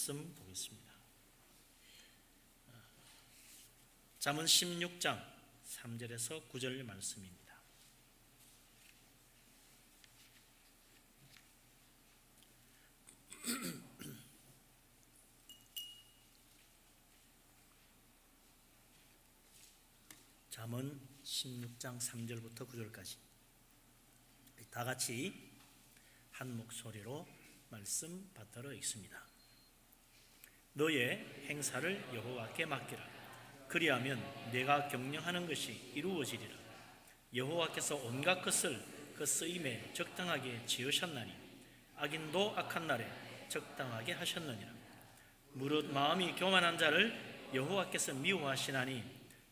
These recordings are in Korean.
말씀 보겠습니다. 잠언 16장 3절에서 9절 말씀입니다. 잠언 16장 3절부터 9절까지 다 같이 한 목소리로 말씀 받들어 읽습니다. 너의 행사를 여호와께 맡기라. 그리하면 내가 경영하는 것이 이루어지리라. 여호와께서 온갖 것을 그 쓰임에 적당하게 지으셨나니 악인도 악한 날에 적당하게 하셨느니라. 무릇 마음이 교만한 자를 여호와께서 미워하시나니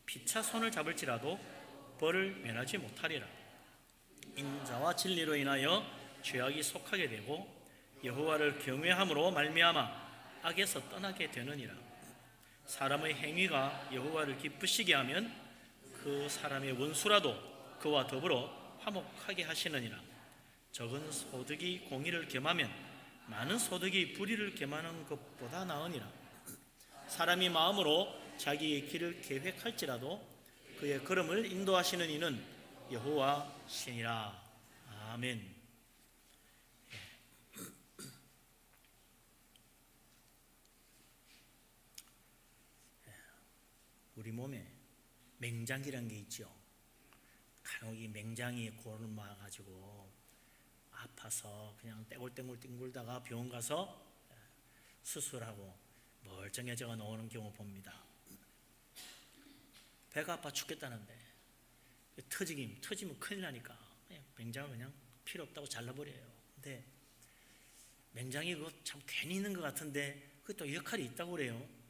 피차 손을 잡을지라도 벌을 면하지 못하리라. 인자와 진리로 인하여 죄악이 속하게 되고 여호와를 경외함으로 말미암아 악에서 떠나게 되느니라. 사람의 행위가 여호와를 기쁘시게 하면 그 사람의 원수라도 그와 더불어 화목하게 하시느니라. 적은 소득이 공의를 겸하면 많은 소득이 불의를 겸하는 것보다 나으니라. 사람이 마음으로 자기의 길을 계획할지라도 그의 걸음을 인도하시는 이는 여호와시니라. 아멘. 우리 몸에 맹장이라는 게 있죠. 간혹 이 맹장이 고름아가지고 아파서 그냥 떼굴떼굴 뒹굴다가 병원 가서 수술하고 멀쩡해져가 나오는 경우 봅니다. 배가 아파 죽겠다는데 터지면 큰일 나니까 맹장을 그냥 필요 없다고 잘라버려요. 근데 맹장이 그거 참 괜히 있는 것 같은데 그게 또 역할이 있다고 그래요.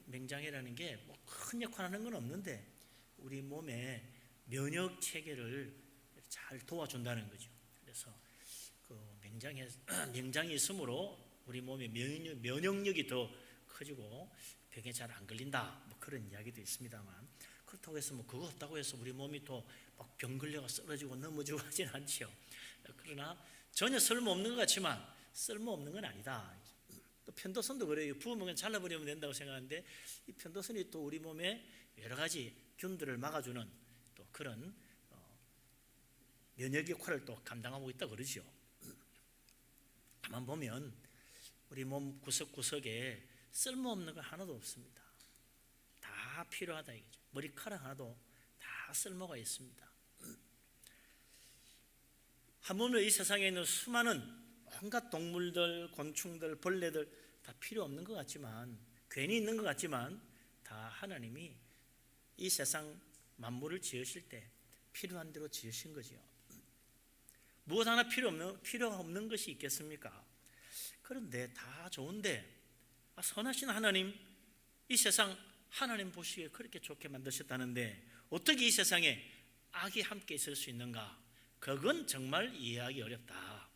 맹장이라는 게 뭐 큰 역할 하는 건 없는데 우리 몸의 면역 체계를 잘 도와준다는 거죠. 그래서 그 맹장이 있으므로 우리 몸의 면역력이 더 커지고 병에 잘 안 걸린다, 뭐 그런 이야기도 있습니다만, 그렇다고 해서 뭐 그거 없다고 해서 우리 몸이 또 막 병 걸려가 쓰러지고 넘어지고 하진 않죠. 그러나 전혀 쓸모없는 것 같지만 쓸모없는 건 아니다. 또 편도선도 그래요. 부으면 잘라버리면 된다고 생각하는데 이 편도선이 또 우리 몸에 여러 가지 균들을 막아주는 또 그런 면역 역할을 또 감당하고 있다 그러죠. 가만 보면 우리 몸 구석구석에 쓸모없는 거 하나도 없습니다. 다 필요하다 이거죠. 머리카락 하나도 다 쓸모가 있습니다. 하물며 이 세상에 있는 수많은 온갖 동물들, 곤충들, 벌레들 다 필요 없는 것 같지만, 괜히 있는 것 같지만 다 하나님이 이 세상 만물을 지으실 때 필요한 대로 지으신 거죠. 무엇 하나 필요가 없는 것이 있겠습니까? 그런데 다 좋은데 선하신 하나님, 이 세상 하나님 보시기에 그렇게 좋게 만드셨다는데 어떻게 이 세상에 악이 함께 있을 수 있는가? 그건 정말 이해하기 어렵다.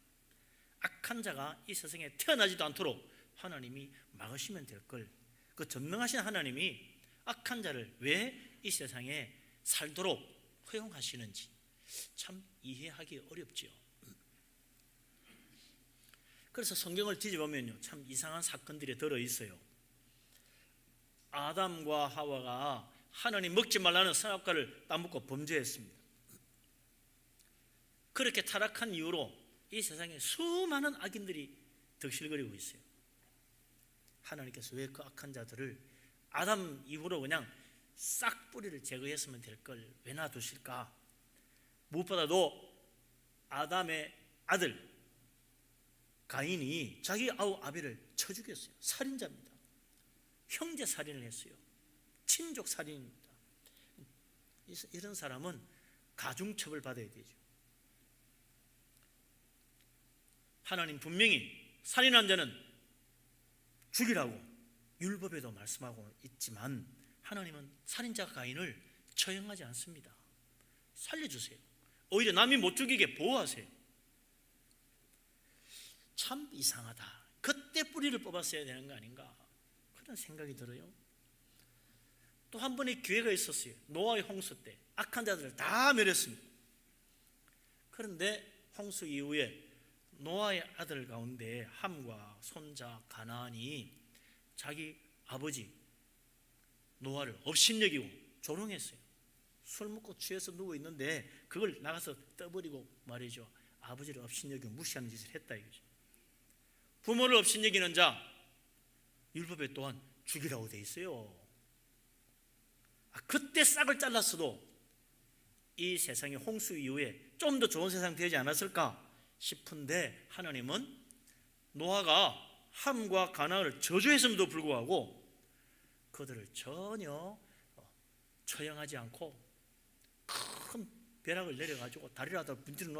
악한 자가 이 세상에 태어나지도 않도록 하나님이 막으시면 될 걸. 그 전능하신 하나님이 악한 자를 왜 이 세상에 살도록 허용하시는지 참 이해하기 어렵지요. 그래서 성경을 뒤져보면요, 참 이상한 사건들이 들어있어요. 아담과 하와가 하나님 먹지 말라는 선악과를 따먹고 범죄했습니다. 그렇게 타락한 이후로 이 세상에 수많은 악인들이 덕실거리고 있어요. 하나님께서 왜 그 악한 자들을 아담 이후로 그냥 싹 뿌리를 제거했으면 될 걸 왜 놔두실까? 무엇보다도 아담의 아들 가인이 자기 아우 아벨을 쳐 죽였어요. 살인자입니다. 형제 살인을 했어요. 친족 살인입니다. 이런 사람은 가중처벌 받아야 되죠. 하나님 분명히 살인한 자는 죽이라고 율법에도 말씀하고 있지만 하나님은 살인자 가인을 처형하지 않습니다. 살려주세요. 오히려 남이 못 죽이게 보호하세요. 참 이상하다. 그때 뿌리를 뽑았어야 되는 거 아닌가, 그런 생각이 들어요. 또 한 번의 기회가 있었어요. 노아의 홍수 때 악한 자들을 다 멸했습니다. 그런데 홍수 이후에 노아의 아들 가운데 함과 손자 가나안이 자기 아버지 노아를 업신여기고 조롱했어요. 술 먹고 취해서 누워 있는데 그걸 나가서 떠버리고 말이죠. 아버지를 업신여기고 무시하는 짓을 했다 이거죠. 부모를 업신여기는 자 율법에 또한 죽이라고 돼 있어요. 그때 싹을 잘랐어도 이 세상이 홍수 이후에 좀 더 좋은 세상 되지 않았을까 싶은데 하나님은 노아가 함과 가나안을 저주했음에도 불구하고 그들을 전혀 처형하지 않고 큰 벼락을 내려가지고 다리라도 문지르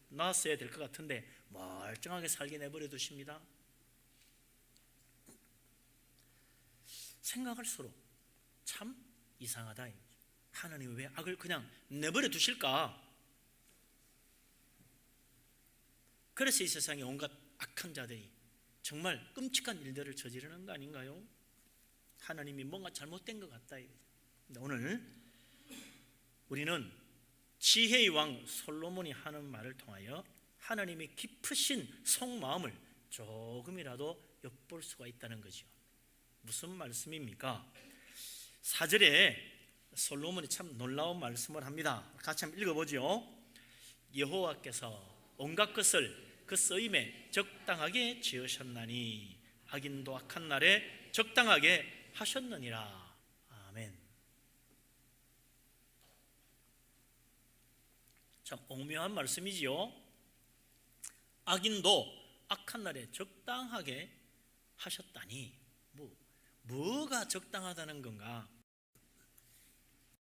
놨어야 될 것 같은데 멀쩡하게 살게 내버려 두십니다. 생각할수록 참 이상하다. 하나님이 왜 악을 그냥 내버려 두실까? 그래서 이 세상에 온갖 악한 자들이 정말 끔찍한 일들을 저지르는 거 아닌가요? 하나님이 뭔가 잘못된 것 같다. 오늘 우리는 지혜의 왕 솔로몬이 하는 말을 통하여 하나님의 깊으신 속마음을 조금이라도 엿볼 수가 있다는 거죠. 무슨 말씀입니까? 4절에 솔로몬이 참 놀라운 말씀을 합니다. 같이 한번 읽어보죠. 여호와께서 온갖 것을 그 쓰임에 적당하게 지으셨나니 악인도 악한 날에 적당하게 하셨느니라. 아멘. 참 오묘한 말씀이지요. 악인도 악한 날에 적당하게 하셨다니 뭐가 적당하다는 건가?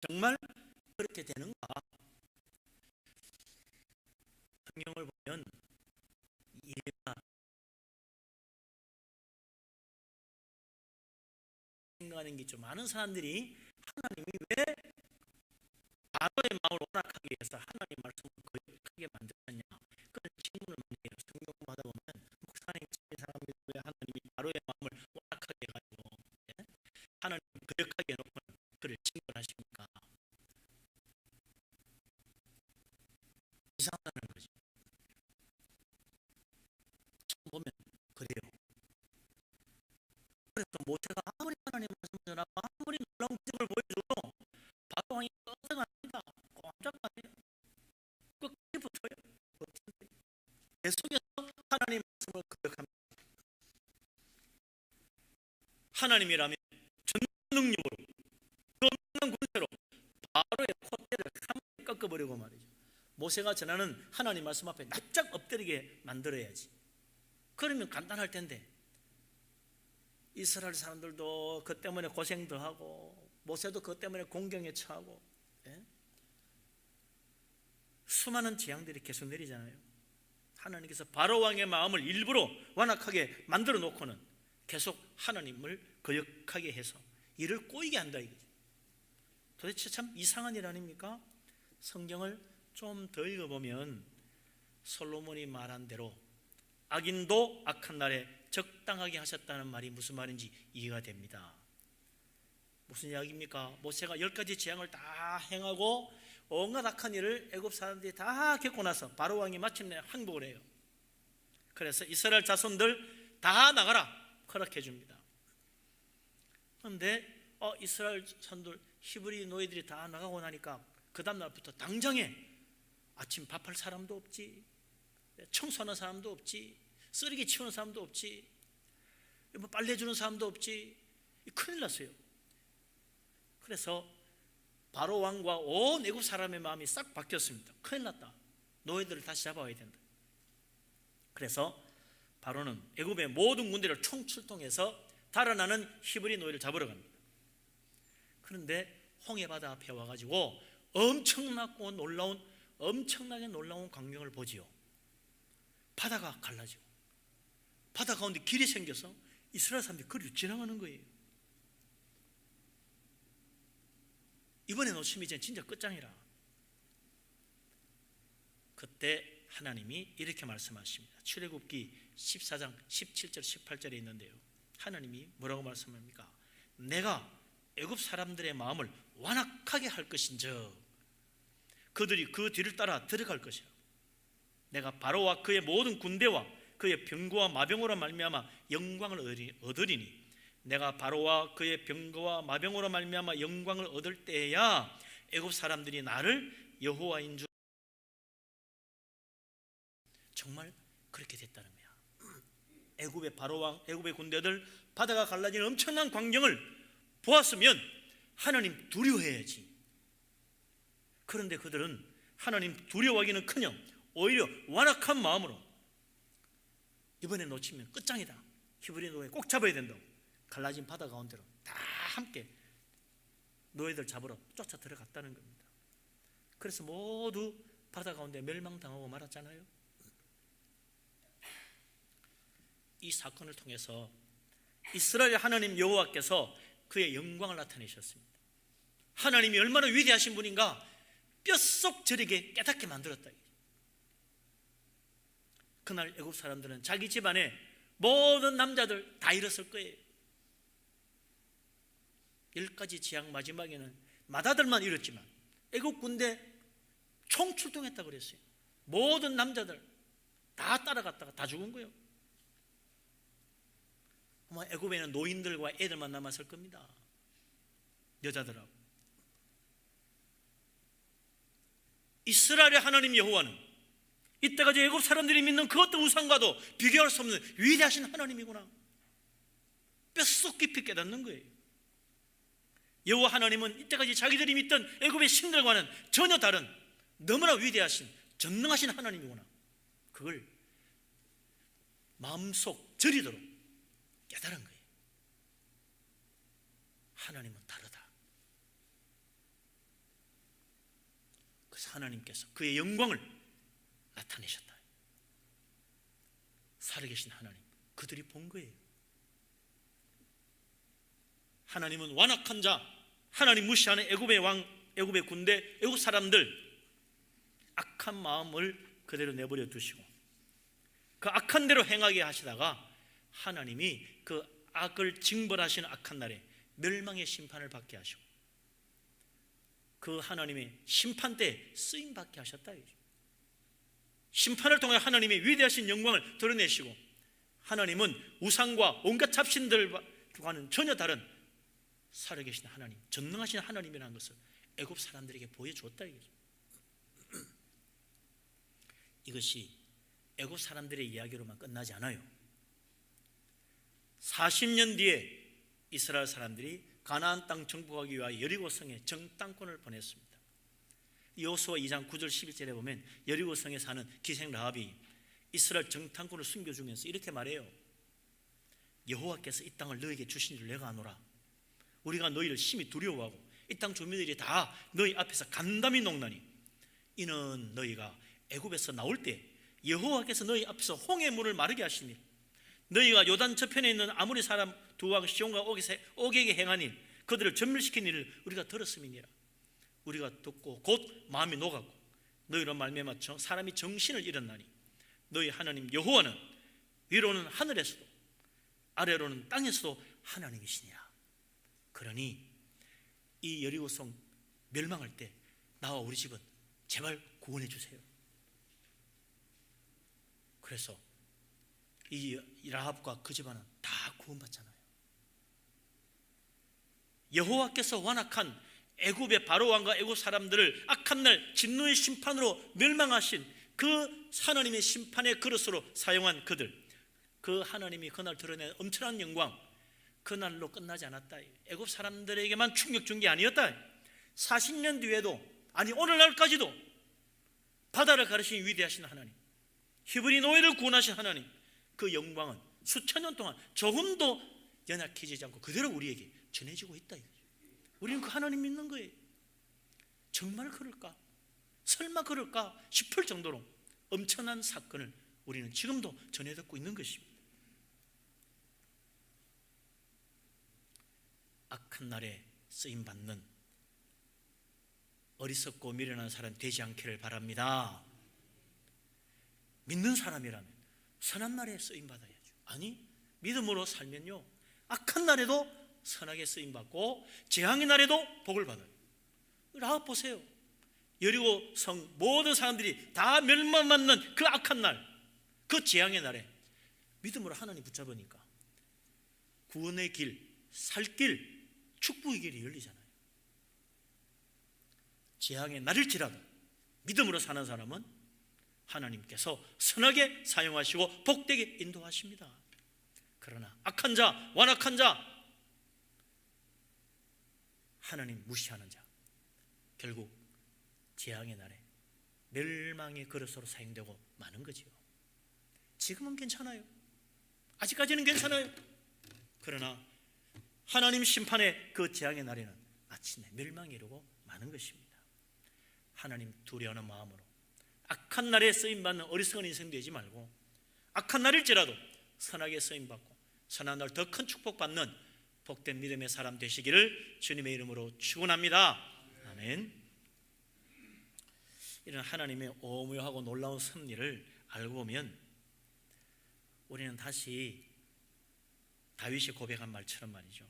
정말 그렇게 되는가? 성경을 보면 이해가 생각하는 게 좀 많은 사람들이 하나님이 왜 바로의 마음을 원악하게 해서 하나님 말씀을 거역하게 만들었냐 그런 질문을 많이 해요. 성경 공부하다 보면 목사님 사람들이 왜 하나님이 바로의 마음을 원악하게 해가지고 하나님 거역하게 해놓고 그를 징벌하십니까? 이상하다는 거지. 처음 보면 그래요. 그래서 모세가 아무리 하나님 말씀을 전하고 아무리 놀라운 기적을 보여줘도 바로 왕이 떠들어갑니다. 꼼짝하네요. 끝까지 붙어요. 계속해서 하나님 말씀을 거역합니다. 하나님이라면 전능력으로 엄청난 군대로 바로의 콧대를 한번 꺾어버리고 말이죠. 모세가 전하는 하나님 말씀 앞에 납작 엎드리게 만들어야지. 그러면 간단할 텐데 이스라엘 사람들도 그 때문에 고생도 하고 모세도 그 때문에 공경에 처하고 수많은 재앙들이 계속 내리잖아요. 하나님께서 바로 왕의 마음을 일부러 완악하게 만들어 놓고는 계속 하나님을 거역하게 해서 이를 꼬이게 한다 이거죠. 도대체 참 이상한 일 아닙니까? 성경을 좀 더 읽어보면 솔로몬이 말한 대로 악인도 악한 날에 적당하게 하셨다는 말이 무슨 말인지 이해가 됩니다. 무슨 이야기입니까? 모세가 10가지 재앙을 다 행하고 온갖 악한 일을 애굽 사람들이 다 겪고 나서 바로 왕이 마침내 항복을 해요. 그래서 이스라엘 자손들 다 나가라 허락해 줍니다. 그런데 이스라엘 자손들 히브리 노예들이 다 나가고 나니까 그 다음 날부터 당장에 아침 밥할 사람도 없지, 청소하는 사람도 없지, 쓰레기 치우는 사람도 없지, 빨래 주는 사람도 없지. 큰일 났어요. 그래서 바로 왕과 온 애굽 사람의 마음이 싹 바뀌었습니다. 큰일 났다. 노예들을 다시 잡아와야 된다. 그래서 바로는 애굽의 모든 군대를 총출동해서 달아나는 히브리 노예를 잡으러 갑니다. 그런데 홍해바다 앞에 와가지고 엄청나게 놀라운 광경을 보지요. 바다가 갈라지고 바다 가운데 길이 생겨서 이스라엘 사람들이 그리로 지나가는 거예요. 이번에 놓치면 이제 진짜 끝장이라. 그때 하나님이 이렇게 말씀하십니다. 출애굽기 14장 17절 18절에 있는데요, 하나님이 뭐라고 말씀합니까? 내가 애굽 사람들의 마음을 완악하게 할 것인즉 그들이 그 뒤를 따라 들어갈 것이라. 내가 바로와 그의 모든 군대와 그의 병거와 마병으로 말미암아 영광을 얻으리니 내가 바로와 그의 병거와 마병으로 말미암아 영광을 얻을 때야 애굽 사람들이 나를 여호와인 줄. 정말 그렇게 됐다는 거야. 애굽의 바로왕, 애굽의 군대들 바다가 갈라지는 엄청난 광경을 보았으면 하나님 두려워해야지. 그런데 그들은 하나님 두려워하기는커녕 오히려 완악한 마음으로 이번에 놓치면 끝장이다, 히브리 노예 꼭 잡아야 된다고 갈라진 바다 가운데로 다 함께 노예들 잡으러 쫓아 들어갔다는 겁니다. 그래서 모두 바다 가운데 멸망당하고 말았잖아요. 이 사건을 통해서 이스라엘 하나님 여호와께서 그의 영광을 나타내셨습니다. 하나님이 얼마나 위대하신 분인가 뼛속 저리게 깨닫게 만들었다. 그날 애굽 사람들은 자기 집안에 모든 남자들 다 잃었을 거예요. 10가지 지향 마지막에는 맏아들만 잃었지만 애굽 군대 총 출동했다고 그랬어요. 모든 남자들 다 따라갔다가 다 죽은 거예요. 아마 애굽에는 노인들과 애들만 남았을 겁니다. 여자들하고. 이스라엘의 하나님 여호와는 이때까지 애굽 사람들이 믿는 그 어떤 우상과도 비교할 수 없는 위대하신 하나님이구나. 뼛속 깊이 깨닫는 거예요. 여호와 하나님은 이때까지 자기들이 믿던 애굽의 신들과는 전혀 다른 너무나 위대하신 전능하신 하나님이구나. 그걸 마음속 저리도록 깨달은 거예요. 하나님은 다르다. 그래서 하나님께서 그의 영광을 나타내셨다. 살아계신 하나님, 그들이 본 거예요. 하나님은 완악한 자, 하나님 무시하는 애굽의 왕, 애굽의 군대, 애굽 사람들 악한 마음을 그대로 내버려 두시고 그 악한 대로 행하게 하시다가 하나님이 그 악을 징벌하시는 악한 날에 멸망의 심판을 받게 하시고 그 하나님의 심판 때 쓰임받게 하셨다. 심판을 통해 하나님의 위대하신 영광을 드러내시고 하나님은 우상과 온갖 잡신들과는 전혀 다른 살아계신 하나님, 전능하신 하나님이라는 것을 애굽 사람들에게 보여주었다. 이것이 애굽 사람들의 이야기로만 끝나지 않아요. 40년 뒤에 이스라엘 사람들이 가나안 땅 정복하기 위하여 여리고성에 정탐꾼을 보냈습니다. 여호수아 2장 9절 11절에 보면 여리고성에 사는 기생 라합이 이스라엘 정탐꾼을 숨겨주면서 이렇게 말해요. 여호와께서 이 땅을 너에게 주신 줄 내가 아노라. 우리가 너희를 심히 두려워하고 이 땅 주민들이 다 너희 앞에서 간담이 녹나니 이는 너희가 애굽에서 나올 때 여호와께서 너희 앞에서 홍해 물을 마르게 하시니 너희가 요단 저편에 있는 아모리 사람 두 왕 시온과 옥에게 행한 일 그들을 전멸시킨 일을 우리가 들었음이니라. 우리가 듣고 곧 마음이 녹았고 너희로 말미암아 사람이 정신을 잃었나니 너희 하나님 여호와는 위로는 하늘에서도 아래로는 땅에서도 하나님이시니라. 그러니 이 여리고성 멸망할 때 나와 우리 집은 제발 구원해 주세요. 그래서 이 라합과 그 집안은 다 구원받잖아요. 여호와께서 완악한 애굽의 바로왕과 애굽 사람들을 악한 날 진노의 심판으로 멸망하신 그 하나님의 심판의 그릇으로 사용한 그들, 그 하나님이 그날 드러낸 엄청난 영광, 그날로 끝나지 않았다. 애굽 사람들에게만 충격 준 게 아니었다. 40년 뒤에도, 아니 오늘날까지도 바다를 가르신 위대하신 하나님, 히브리 노예를 구원하신 하나님, 그 영광은 수천 년 동안 조금도 연약해지지 않고 그대로 우리에게 전해지고 있다. 우리는 그 하나님 믿는 거예요. 정말 그럴까? 설마 그럴까 싶을 정도로 엄청난 사건을 우리는 지금도 전해 듣고 있는 것입니다. 악한 날에 쓰임받는 어리석고 미련한 사람 되지 않기를 바랍니다. 믿는 사람이라면 선한 날에 쓰임받아야죠. 아니, 믿음으로 살면요 악한 날에도 선하게 쓰임받고 재앙의 날에도 복을 받아요. 라합 보세요. 여리고 성 모든 사람들이 다 멸망받는 그 악한 날, 그 재앙의 날에 믿음으로 하나님 붙잡으니까 구원의 길, 살 길, 축복의 길이 열리잖아요. 재앙의 날일지라도 믿음으로 사는 사람은 하나님께서 선하게 사용하시고 복되게 인도하십니다. 그러나 악한 자, 완악한 자, 하나님 무시하는 자, 결국 재앙의 날에 멸망의 그릇으로 사용되고 마는 거지요. 지금은 괜찮아요. 아직까지는 괜찮아요. 그러나 하나님 심판의 그 재앙의 날에는 마침내 멸망이 이르고 마는 것입니다. 하나님 두려워하는 마음으로 악한 날에 쓰임받는 어리석은 인생 되지 말고, 악한 날일지라도 선하게 쓰임받고 선한 날 더 큰 축복받는 복된 믿음의 사람 되시기를 주님의 이름으로 축원합니다. 아멘. 이런 하나님의 오묘하고 놀라운 섭리를 알고 보면 우리는 다시 다윗이 고백한 말처럼 말이죠,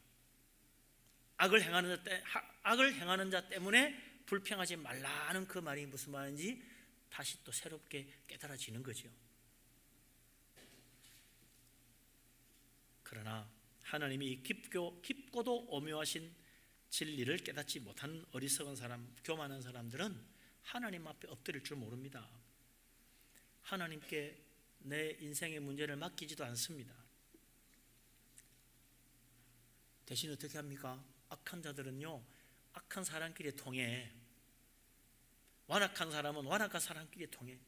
악을 행하는 자 때문에 불평하지 말라는 그 말이 무슨 말인지 다시 또 새롭게 깨달아지는 거죠. 그러나 하나님이 깊고도 오묘하신 진리를 깨닫지 못한 어리석은 사람, 교만한 사람들은 하나님 앞에 엎드릴 줄 모릅니다. 하나님께 내 인생의 문제를 맡기지도 않습니다. 대신 어떻게 합니까? 악한 자들은요, 악한 사람끼리 통해, 완악한 사람은 완악한 사람끼리 통해.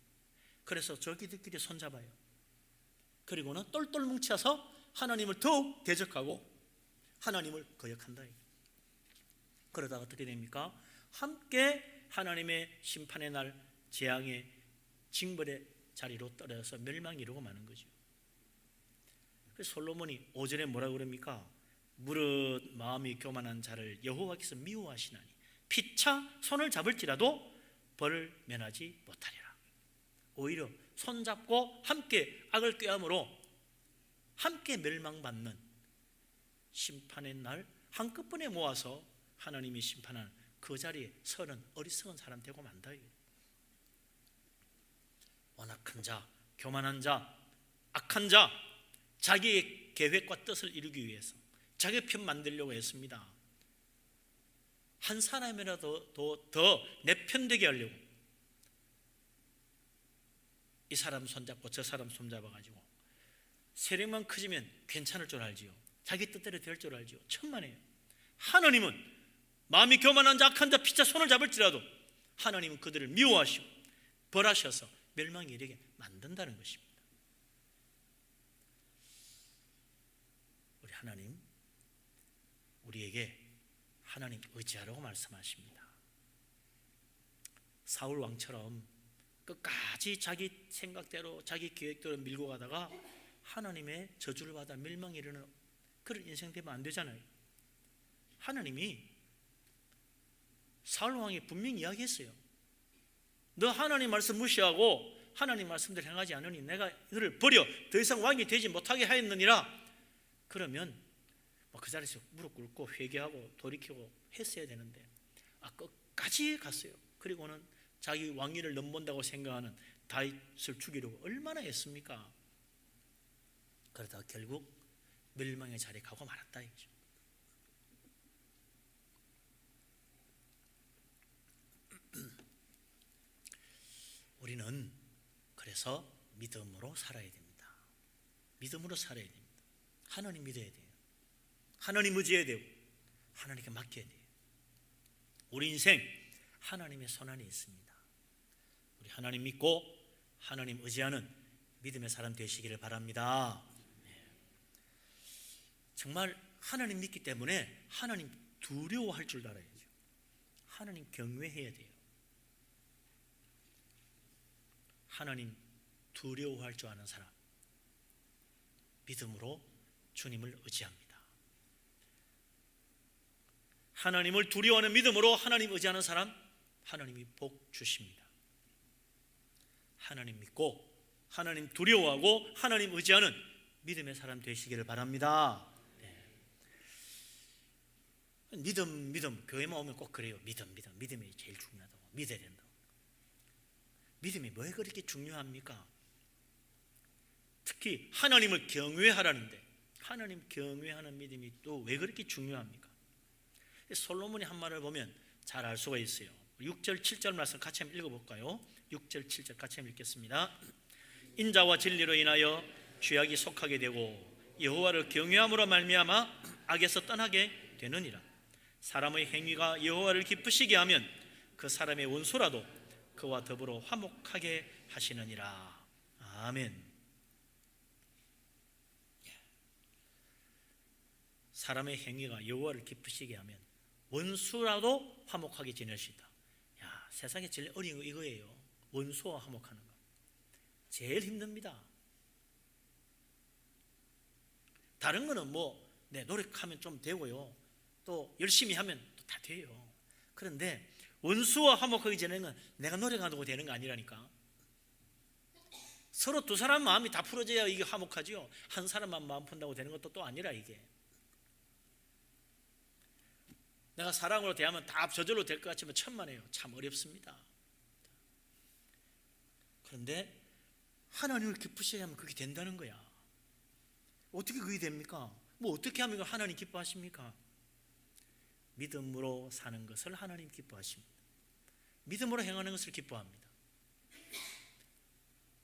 그래서 저기들끼리 손잡아요. 그리고는 똘똘 뭉쳐서 하나님을 더욱 대적하고 하나님을 거역한다. 그러다가 어떻게 됩니까? 함께 하나님의 심판의 날 재앙의 징벌의 자리로 떨어져서 멸망이 이루고 마는 거죠. 그래서 솔로몬이 5절에 뭐라고 그럽니까? 무릇 마음이 교만한 자를 여호와께서 미워하시나니 피차 손을 잡을지라도 벌을 면하지 못하리라. 오히려 손잡고 함께 악을 꾀함으로 함께 멸망받는 심판의 날 한꺼번에 모아서 하나님이 심판하는 그 자리에 서는 어리석은 사람 되고 만다. 완악한 자, 교만한 자, 악한 자, 자기의 계획과 뜻을 이루기 위해서 자기 편 만들려고 했습니다. 한 사람이라도 더 내 편 되게 하려고 이 사람 손잡고 저 사람 손잡아가지고 세력만 커지면 괜찮을 줄 알지요. 자기 뜻대로 될 줄 알지요. 천만에요. 하나님은 마음이 교만한 자, 악한 자, 피차 손을 잡을지라도 하나님은 그들을 미워하시고 벌하셔서 멸망에 이르게 만든다는 것입니다. 우리 하나님, 우리에게 하나님 의지하라고 말씀하십니다. 사울 왕처럼 끝까지 자기 생각대로 자기 계획대로 밀고 가다가 하나님의 저주를 받아 멸망에 이르는 그런 인생 되면 안 되잖아요. 하나님이 사울 왕이 분명히 이야기했어요. 너 하나님 말씀 무시하고 하나님 말씀대로 행하지 않으니 내가 그를 버려 더 이상 왕이 되지 못하게 하였느니라. 그러면 그 자리에서 무릎 꿇고 회개하고 돌이키고 했어야 되는데 끝까지 갔어요. 그리고는 자기 왕위를 넘본다고 생각하는 다윗을 죽이려고 얼마나 했습니까? 그러다가 결국 멸망의 자리에 가고 말았다 이거죠. 우리는 그래서 믿음으로 살아야 됩니다. 믿음으로 살아야 됩니다. 하나님 믿어야 돼요. 하나님 의지해야 되고 하나님께 맡겨야 돼요. 우리 인생 하나님의 손안에 있습니다. 우리 하나님 믿고 하나님 의지하는 믿음의 사람 되시기를 바랍니다. 정말 하나님 믿기 때문에 하나님 두려워할 줄 알아야죠. 하나님 경외해야 돼요. 하나님 두려워할 줄 아는 사람, 믿음으로 주님을 의지합니다. 하나님을 두려워하는 믿음으로 하나님 의지하는 사람, 하나님이 복 주십니다. 하나님 믿고 하나님 두려워하고 하나님 의지하는 믿음의 사람 되시기를 바랍니다. 믿음 교회만 오면 꼭 그래요. 믿음이 제일 중요하다고, 믿어야 된다고. 믿음이 왜 그렇게 중요합니까? 특히 하나님을 경외하라는데 하나님 경외하는 믿음이 또 왜 그렇게 중요합니까? 솔로몬이 한 말을 보면 잘 알 수가 있어요. 6절 7절 말씀 같이 한번 읽어볼까요? 6절 7절 같이 한번 읽겠습니다. 인자와 진리로 인하여 죄악이 속하게 되고 여호와를 경외함으로 말미암아 악에서 떠나게 되느니라. 사람의 행위가 여호와를 기쁘시게 하면 그 사람의 원수라도 그와 더불어 화목하게 하시느니라. 아멘. 사람의 행위가 여호와를 기쁘시게 하면 원수라도 화목하게 지낼 수 있다. 야, 세상에 제일 어려운 거 이거예요. 원수와 화목하는 거 제일 힘듭니다. 다른 거는 노력하면 좀 되고요, 또 열심히 하면 또 다 돼요. 그런데 원수와 화목하게 지내는 건 내가 노력한다고 되는 거 아니라니까. 서로 두 사람 마음이 다 풀어져야 이게 화목하지요. 한 사람만 마음 푼다고 되는 것도 또 아니라. 이게 내가 사랑으로 대하면 다 저절로 될 것 같지만 천만에요. 참 어렵습니다. 그런데 하나님을 기쁘시게 하면 그게 된다는 거야. 어떻게 그게 됩니까? 어떻게 하면 하나님 기뻐하십니까? 믿음으로 사는 것을 하나님 기뻐하십니다. 믿음으로 행하는 것을 기뻐합니다.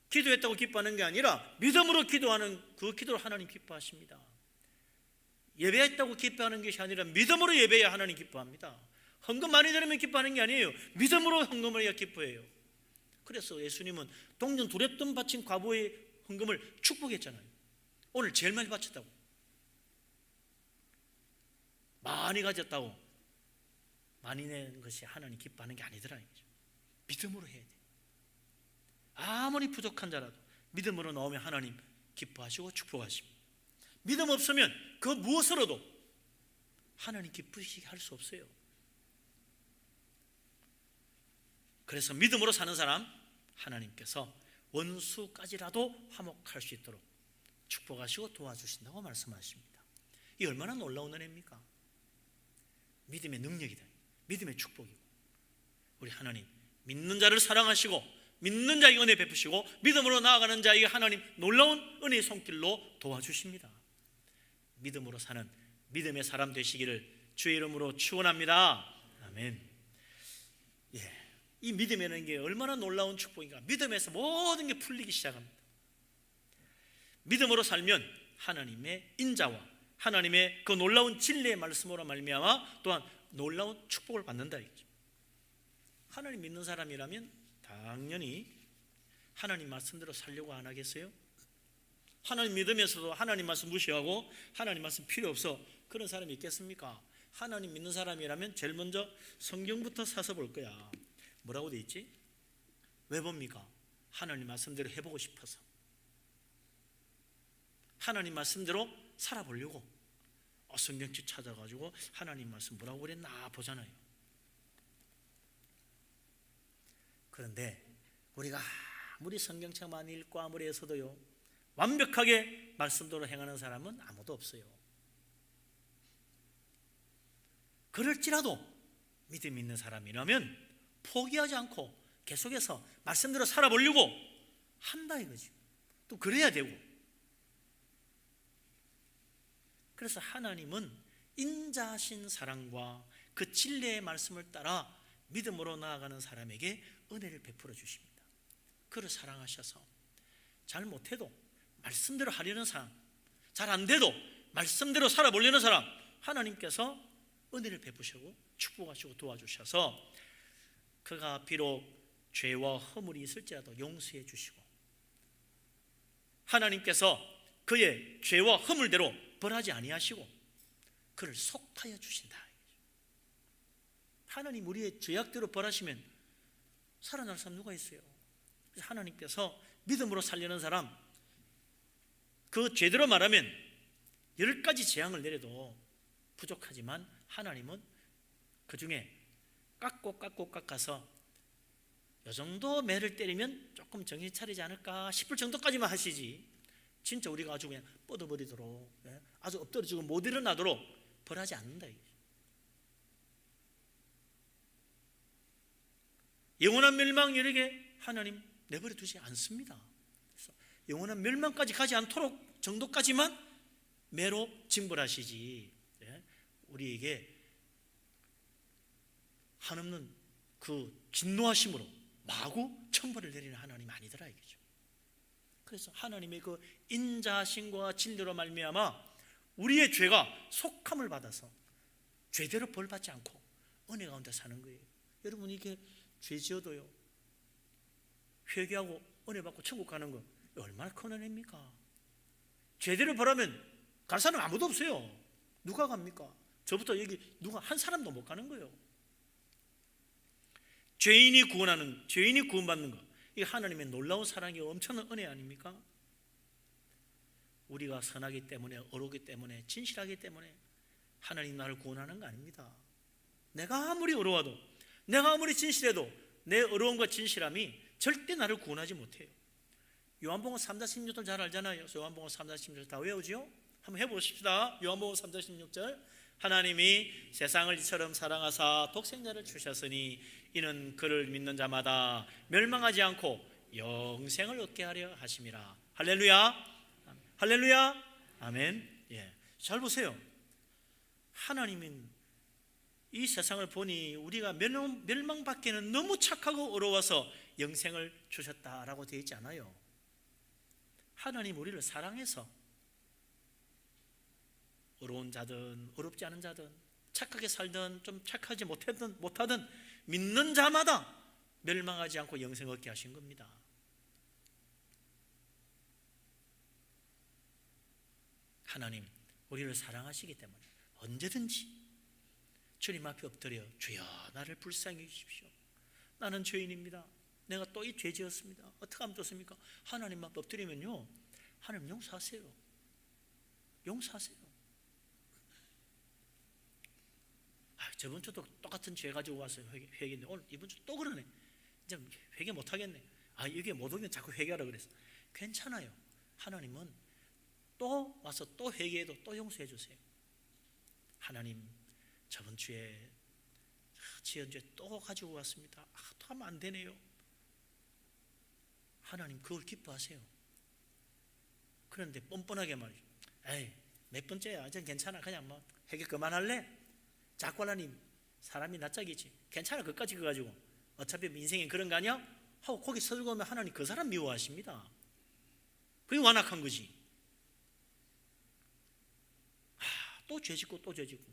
기도했다고 기뻐하는 게 아니라 믿음으로 기도하는 그 기도를 하나님 기뻐하십니다. 예배했다고 기뻐하는 것이 아니라 믿음으로 예배해야 하나님 기뻐합니다. 헌금 많이 드리면 기뻐하는 게 아니에요. 믿음으로 헌금을 해야 기뻐해요. 그래서 예수님은 동전 두렵돈 바친 과부의 헌금을 축복했잖아요. 오늘 제일 많이 바쳤다고, 많이 가졌다고 많이 낸 것이 하나님 기뻐하는 게 아니더라. 믿음으로 해야 돼. 아무리 부족한 자라도 믿음으로 나오면 하나님 기뻐하시고 축복하십니다. 믿음 없으면 그 무엇으로도 하나님 기쁘시게 할 수 없어요. 그래서 믿음으로 사는 사람 하나님께서 원수까지라도 화목할 수 있도록 축복하시고 도와주신다고 말씀하십니다. 이 얼마나 놀라운 은혜입니까? 믿음의 능력이다. 믿음의 축복이고, 우리 하나님 믿는 자를 사랑하시고 믿는 자에게 은혜 베푸시고 믿음으로 나아가는 자에게 하나님 놀라운 은혜의 손길로 도와주십니다. 믿음으로 사는 믿음의 사람 되시기를 주의 이름으로 축원합니다. 아멘. 이 믿음이라는 게 얼마나 놀라운 축복인가. 믿음에서 모든 게 풀리기 시작합니다. 믿음으로 살면 하나님의 인자와 하나님의 그 놀라운 진리의 말씀으로 말미암아 또한 놀라운 축복을 받는다 이거죠. 하나님 믿는 사람이라면 당연히 하나님 말씀대로 살려고 안 하겠어요? 하나님 믿으면서도 하나님 말씀 무시하고 하나님 말씀 필요 없어, 그런 사람이 있겠습니까? 하나님 믿는 사람이라면 제일 먼저 성경부터 사서 볼 거야. 뭐라고 돼 있지? 왜 봅니까? 하나님 말씀대로 해보고 싶어서, 하나님 말씀대로 살아보려고 성경책 찾아가지고 하나님 말씀 뭐라고 그랬나 보잖아요. 그런데 우리가 아무리 성경책 많이 읽고 아무리 해서도요, 완벽하게 말씀대로 행하는 사람은 아무도 없어요. 그럴지라도 믿음 있는 사람이라면 포기하지 않고 계속해서 말씀대로 살아보려고 한다 이거지. 또 그래야 되고. 그래서 하나님은 인자하신 사랑과 그 진리의 말씀을 따라 믿음으로 나아가는 사람에게 은혜를 베풀어 주십니다. 그를 사랑하셔서 잘 못해도 말씀대로 하려는 사람, 잘 안 돼도 말씀대로 살아보려는 사람, 하나님께서 은혜를 베푸시고 축복하시고 도와주셔서 그가 비록 죄와 허물이 있을지라도 용서해 주시고 하나님께서 그의 죄와 허물대로 벌하지 아니하시고 그를 속하여 주신다. 하나님 우리의 죄악대로 벌하시면 살아날 사람 누가 있어요? 하나님께서 믿음으로 살려는 사람, 그 죄대로 말하면 10가지 재앙을 내려도 부족하지만 하나님은 그 중에 깎아서 이 정도 매를 때리면 조금 정신 차리지 않을까 싶을 정도까지만 하시지, 진짜 우리가 아주 그냥 뻗어버리도록, 아주 엎드려지고 못 일어나도록 벌하지 않는다. 영원한 멸망 이르게 하나님 내버려 두지 않습니다. 그래서 영원한 멸망까지 가지 않도록 정도까지만 매로 징벌하시지, 우리에게 한없는 그 진노하심으로 마구 천벌을 내리는 하나님 아니더라 이거죠. 그래서 하나님의 그 인자하심과 진리로 말미암아 우리의 죄가 속함을 받아서 죄대로 벌받지 않고 은혜 가운데 사는 거예요. 여러분, 이게 죄 지어도요, 회개하고 은혜 받고 천국 가는 거 얼마나 큰 은혜입니까? 죄대로 벌하면 갈 사람 아무도 없어요. 누가 갑니까? 저부터 여기 누가 한 사람도 못 가는 거예요. 죄인이 구원받는 거, 이 하나님의 놀라운 사랑이 엄청난 은혜 아닙니까? 우리가 선하기 때문에, 어렵기 때문에, 진실하기 때문에 하나님 나를 구원하는 거 아닙니다. 내가 아무리 어려워도, 내가 아무리 진실해도 내 어려움과 진실함이 절대 나를 구원하지 못해요. 요한복음 3-16절 잘 알잖아요. 요한복음 3-16절 다 외우지요? 한번 해보십시다. 요한복음 3-16절. 하나님이 세상을 이처럼 사랑하사 독생자를 주셨으니 이는 그를 믿는 자마다 멸망하지 않고 영생을 얻게 하려 하심이라. 할렐루야, 할렐루야, 아멘. 잘 보세요. 하나님은 이 세상을 보니 우리가 멸망받기는 너무 착하고 어려워서 영생을 주셨다라고 되어 있지 않아요. 하나님 우리를 사랑해서 어려운 자든 어렵지 않은 자든 착하게 살든 좀 착하지 못하든 믿는 자마다 멸망하지 않고 영생을 얻게 하신 겁니다. 하나님 우리를 사랑하시기 때문에 언제든지 주님 앞에 엎드려 주여 나를 불쌍히 여기십시오. 나는 죄인입니다. 내가 또 이 죄 지었습니다. 어떻게 하면 좋습니까? 하나님 앞에 엎드리면요, 하나님 용서하세요. 용서하세요. 저번 주도 똑같은 죄 가지고 와서 회개했는데 오늘 이번 주 또 그러네. 이제 회개 못 하겠네. 이게 못 오면 자꾸 회개하라 그랬어. 괜찮아요. 하나님은 또 와서 또 회개해도 또 용서해 주세요. 하나님 저번 주에 지은 죄 또 가지고 왔습니다. 또 하면 안 되네요. 하나님 그걸 기뻐하세요. 그런데 뻔뻔하게 말이죠. 몇 번째야? 전 괜찮아. 그냥 뭐 회개 그만할래? 작관라님 사람이 낯짝이지. 괜찮아. 그까지 가가지고 어차피 인생이 그런 거 아니야? 하고 거기 서들고 오면 하나님 그 사람 미워하십니다. 그게 완악한 거지. 또 죄짓고 또 죄짓고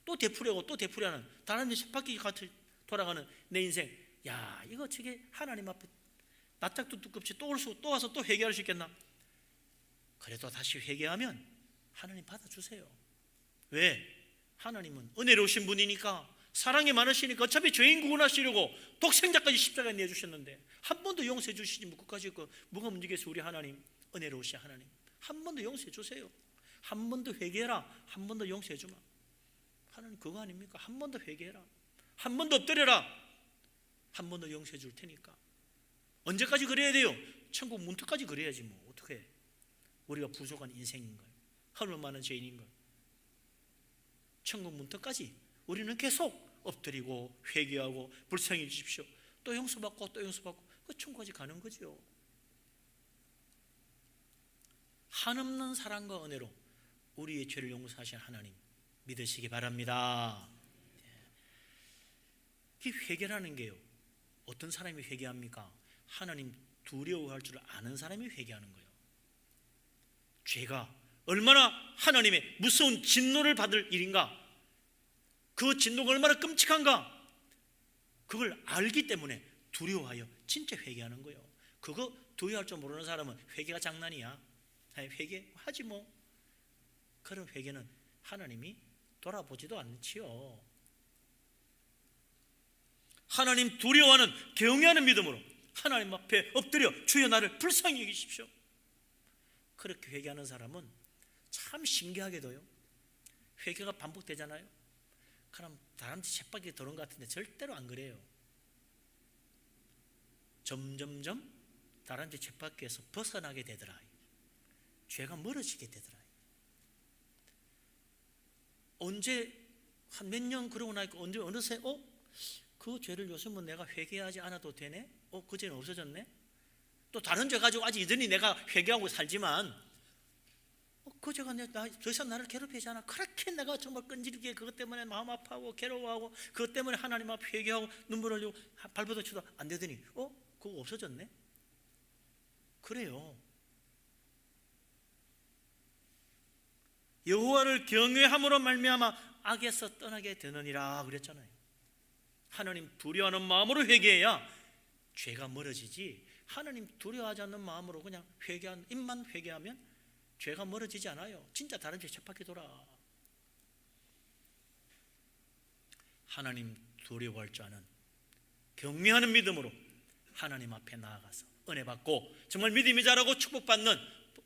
또 되풀이하고 또 되풀이하는 다른 쳇바퀴 같이 돌아가는 내 인생. 이거 저게 하나님 앞에 낯짝도 두껍지 또 와서 또 회개할 수 있겠나? 그래도 다시 회개하면 하나님 받아주세요. 왜? 하나님은 은혜로우신 분이니까, 사랑이 많으시니까 어차피 죄인 구원하시려고 독생자까지 십자가에 내주셨는데 한 번도 용서해 주시지 끝까지 뭐가 문제겠어요? 우리 하나님 은혜로우신 하나님 한 번 더 용서해 주세요. 한 번 더 회개해라. 한 번 더 용서해 주마. 하나님 그거 아닙니까? 한 번 더 회개해라. 한 번 더 엎드려라. 한 번 더 용서해 줄 테니까. 언제까지 그래야 돼요? 천국 문턱까지 그래야지 뭐 어떻게 해. 우리가 부족한 인생인걸, 하늘 많은 죄인인걸, 천국 문턱까지 우리는 계속 엎드리고 회개하고 불쌍히 주십시오. 또 용서받고 또 용서받고 그 천국까지 가는 거죠. 한없는 사랑과 은혜로 우리의 죄를 용서하신 하나님 믿으시기 바랍니다. 이 회개라는 게요, 어떤 사람이 회개합니까? 하나님 두려워할 줄 아는 사람이 회개하는 거예요. 죄가 얼마나 하나님의 무서운 진노를 받을 일인가, 그 진노가 얼마나 끔찍한가, 그걸 알기 때문에 두려워하여 진짜 회개하는 거예요. 그거 두려워할 줄 모르는 사람은 회개가 장난이야. 회개하지 뭐. 그런 회개는 하나님이 돌아보지도 않지요. 하나님 두려워하는 경외하는 믿음으로 하나님 앞에 엎드려 주여 나를 불쌍히 여기십시오. 그렇게 회개하는 사람은 참 신기하게도요, 회개가 반복되잖아요. 그럼 다람쥐 쳇바퀴 도는 것 같은데 절대로 안 그래요. 점점점 다람쥐 쳇바퀴에서 벗어나게 되더라. 죄가 멀어지게 되더라. 언제 한 몇 년 그러고 나니까 언제 어느새 그 죄를 요즘은 내가 회개하지 않아도 되네? 그 죄는 없어졌네? 또 다른 죄 가지고 아직 여전히 내가 회개하고 살지만 그 죄가 더 이상 나를 괴롭히지 않아. 그렇게 내가 정말 끈질기게 그것 때문에 마음 아파하고 괴로워하고 그것 때문에 하나님 앞에 회개하고 눈물 흘리고 발버둥 치도 안 되더니 그거 없어졌네? 그래요. 여호와를 경외함으로 말미암아 악에서 떠나게 되느니라 그랬잖아요. 하나님 두려워하는 마음으로 회개해야 죄가 멀어지지, 하나님 두려워하지 않는 마음으로 그냥 입만 회개하면 죄가 멀어지지 않아요. 진짜 다른 죄 쳇바퀴 돌아. 하나님 두려워할 줄 아는 경외하는 믿음으로 하나님 앞에 나아가서 은혜 받고 정말 믿음이 자라고 축복받는,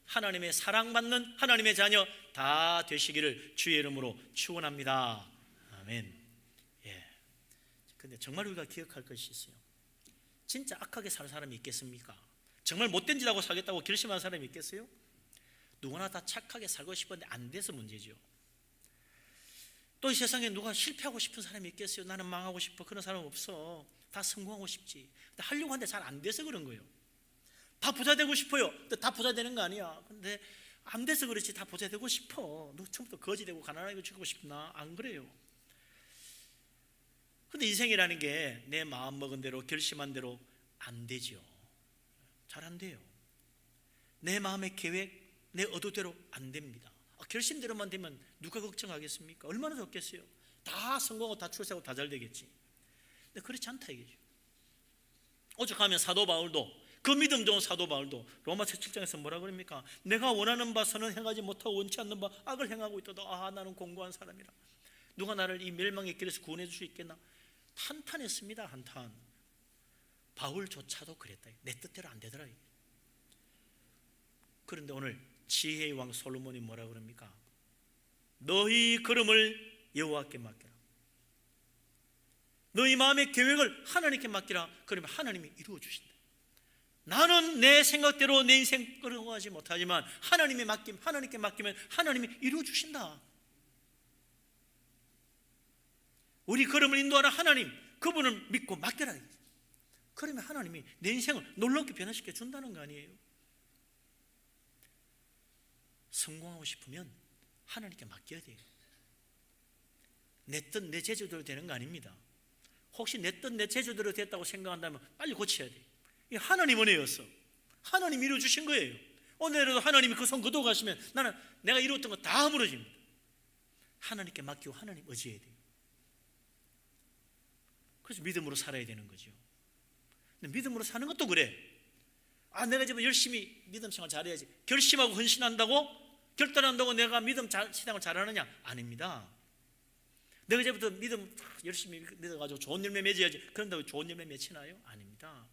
하나님의 사랑받는 하나님의 자녀 다 되시기를 주의 이름으로 축원합니다. 아멘. 근데 정말 우리가 기억할 것이 있어요. 진짜 악하게 사는 사람이 있겠습니까? 정말 못된 짓 하고 살겠다고 결심한 사람이 있겠어요? 누구나 다 착하게 살고 싶은데 안 돼서 문제죠. 또 이 세상에 누가 실패하고 싶은 사람이 있겠어요? 나는 망하고 싶어. 그런 사람 없어. 다 성공하고 싶지. 근데 하려고 하는데 잘 안 돼서 그런 거예요. 다 부자 되고 싶어요. 근데 다 부자 되는 거 아니야. 근데 안 돼서 그렇지. 다 부자 되고 싶어. 너 처음부터 거지 되고 가난하게 죽고 싶나? 안 그래요. 근데 인생이라는 게 내 마음 먹은 대로 결심한 대로 안 되죠. 잘 안 돼요. 내 마음의 계획, 내 의도대로 안 됩니다. 결심대로만 되면 누가 걱정하겠습니까? 얼마나 좋겠어요. 다 성공하고 다 출세하고 다 잘 되겠지. 근데 그렇지 않다 이거죠. 오죽하면 사도 바울도, 그 믿음 좋은 사도 바울도 로마서 7장에서 뭐라 그럽니까? 내가 원하는 바 선은 행하지 못하고 원치 않는 바 악을 행하고 있도다. 나는 공고한 사람이라. 누가 나를 이 멸망의 길에서 구원해 줄 수 있겠나? 한탄했습니다. 한탄. 바울조차도 그랬다. 내 뜻대로 안 되더라. 그런데 오늘 지혜의 왕 솔로몬이 뭐라 그럽니까? 너희 걸음을 여호와께 맡기라. 너희 마음의 계획을 하나님께 맡기라. 그러면 하나님이 이루어 주신다. 나는 내 생각대로 내 인생 끌어가지 못하지만 하나님께 맡기면 하나님이 이루어 주신다. 우리 걸음을 인도하는 하나님, 그분을 믿고 맡겨라. 그러면 하나님이 내 인생을 놀랍게 변화시켜 준다는 거 아니에요? 성공하고 싶으면 하나님께 맡겨야 돼요. 내 뜻, 내 제주대로 되는 거 아닙니다. 혹시 내 뜻, 내 제주대로 됐다고 생각한다면 빨리 고쳐야 돼요. 이게 하나님 은혜였어. 하나님 이루어주신 거예요. 오늘에도 하나님이 그 손 거두어 가시면 나는 내가 이루었던 거 다 무너집니다. 하나님께 맡기고 하나님 의지해야 돼요. 그래서 믿음으로 살아야 되는 거죠. 근데 믿음으로 사는 것도 그래. 내가 이제 열심히 믿음 생활 잘해야지. 결심하고 헌신한다고, 결단한다고 내가 믿음 신앙을 잘하느냐? 아닙니다. 내가 이제부터 믿음 열심히 믿어가지고 좋은 열매 맺어야지. 그런다고 좋은 열매 맺히나요? 아닙니다.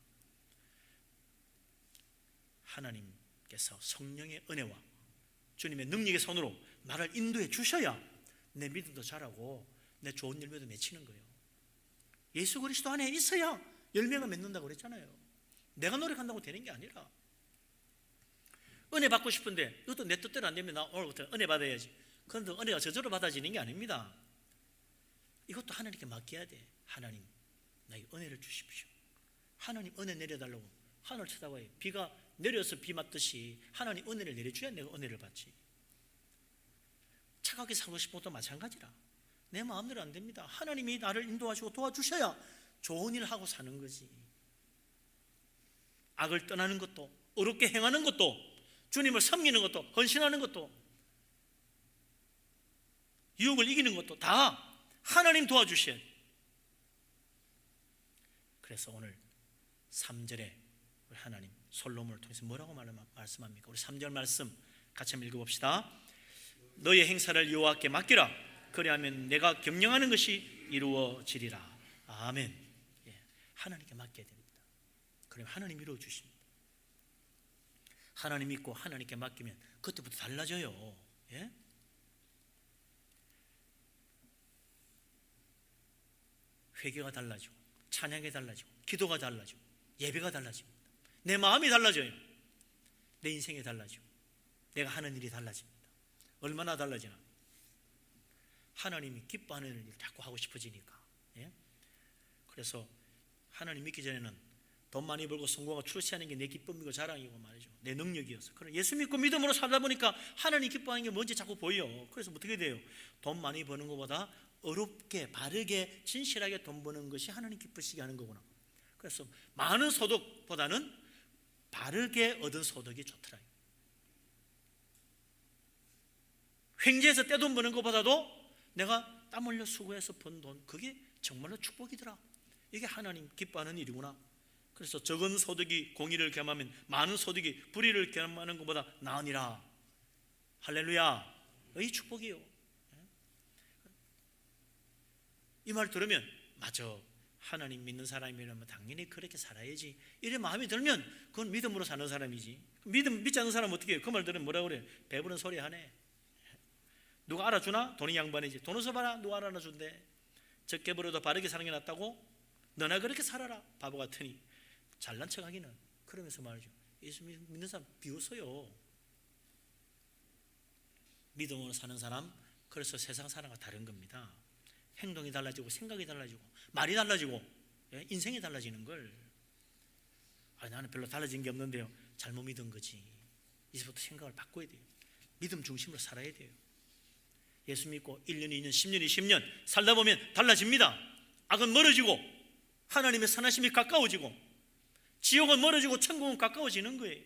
하나님께서 성령의 은혜와 주님의 능력의 손으로 나를 인도해 주셔야 내 믿음도 자라고 내 좋은 열매도 맺히는 거예요. 예수 그리스도 안에 있어야 열매가 맺는다고 그랬잖아요. 내가 노력한다고 되는 게 아니라, 은혜 받고 싶은데 이것도 내 뜻대로 안 되면 나 오늘부터 은혜 받아야지. 그런데 은혜가 저절로 받아지는 게 아닙니다. 이것도 하나님께 맡겨야 돼. 하나님, 나에게 은혜를 주십시오. 하나님 은혜 내려달라고 하늘 쳐다봐요. 비가 내려서 비 맞듯이 하나님 은혜를 내려줘야 내가 은혜를 받지. 착하게 살고 싶은 것도 마찬가지라. 내 마음대로 안 됩니다. 하나님이 나를 인도하시고 도와주셔야 좋은 일 하고 사는 거지. 악을 떠나는 것도, 어렵게 행하는 것도, 주님을 섬기는 것도, 헌신하는 것도, 유혹을 이기는 것도 다 하나님 도와주셔야 돼. 그래서 오늘 3절에 우리 하나님 솔로몬을 통해서 뭐라고 말씀합니까? 우리 3절 말씀 같이 한번 읽어봅시다. 너의 행사를 여호와께 맡기라. 그리하면 내가 경영하는 것이 이루어지리라. 아멘. 하나님께 맡겨야 됩니다. 그러면 하나님 이루어 주십니다. 하나님 믿고 하나님께 맡기면 그때부터 달라져요. 예? 회개가 달라지고, 찬양이 달라지고, 기도가 달라지고, 예배가 달라집니다. 내 마음이 달라져요. 내 인생이 달라지고, 내가 하는 일이 달라집니다. 얼마나 달라지나? 하나님이 기뻐하는 일을 자꾸 하고 싶어지니까. 예? 그래서 하나님 믿기 전에는 돈 많이 벌고 성공하고 출세하는 게 내 기쁨이고 자랑이고 말이죠. 내 능력이어서. 그럼 예수 믿고 믿음으로 살다 보니까 하나님 기뻐하는 게 뭔지 자꾸 보여. 그래서 어떻게 돼요? 돈 많이 버는 것보다 어렵게 바르게 진실하게 돈 버는 것이 하나님 기쁘시게 하는 거구나. 그래서 많은 소득보다는 바르게 얻은 소득이 좋더라. 횡재해서 떼돈 버는 것보다도 내가 땀 흘려 수고해서 번 돈, 그게 정말로 축복이더라. 이게 하나님 기뻐하는 일이구나. 그래서 적은 소득이 공의를 겸하면 많은 소득이 불의를 겸하는 것보다 나으니라. 할렐루야. 이 축복이요. 이 말 들으면 맞아, 하나님 믿는 사람이라면 당연히 그렇게 살아야지, 이런 마음이 들면 그건 믿음으로 사는 사람이지. 믿지 않는 사람은 어떻게 해요? 그 말 들으면 뭐라 그래? 배부른 소리 하네. 누가 알아주나? 돈이 양반이지. 돈 써봐라, 누가 알아준대. 적게 벌어도 바르게 사는 게 낫다고? 너나 그렇게 살아라, 바보 같으니. 잘난 척하기는. 그러면서 말이죠, 예수 믿는 사람 비웃어요. 믿음으로 사는 사람, 그래서 세상 사람과 다른 겁니다. 행동이 달라지고 생각이 달라지고 말이 달라지고 인생이 달라지는 걸. 나는 별로 달라진 게 없는데요. 잘못 믿은 거지. 이제부터 생각을 바꿔야 돼요. 믿음 중심으로 살아야 돼요. 예수 믿고 1년, 2년, 10년, 20년 살다 보면 달라집니다. 악은 멀어지고 하나님의 선하심이 가까워지고, 지옥은 멀어지고 천국은 가까워지는 거예요.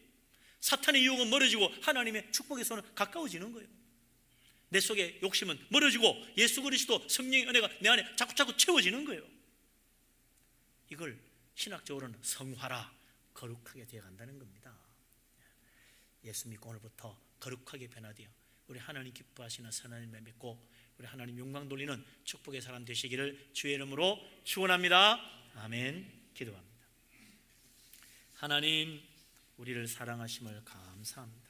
사탄의 유혹은 멀어지고 하나님의 축복의 손은 가까워지는 거예요. 내 속에 욕심은 멀어지고 예수 그리스도 성령의 은혜가 내 안에 자꾸 채워지는 거예요. 이걸 신학적으로는 성화라, 거룩하게 되어간다는 겁니다. 예수 믿고 오늘부터 거룩하게 변화되어 우리 하나님 기뻐하시는 선하님을 믿고 우리 하나님 영광 돌리는 축복의 사람 되시기를 주의 이름으로 축원합니다. 아멘. 기도합니다. 하나님, 우리를 사랑하심을 감사합니다.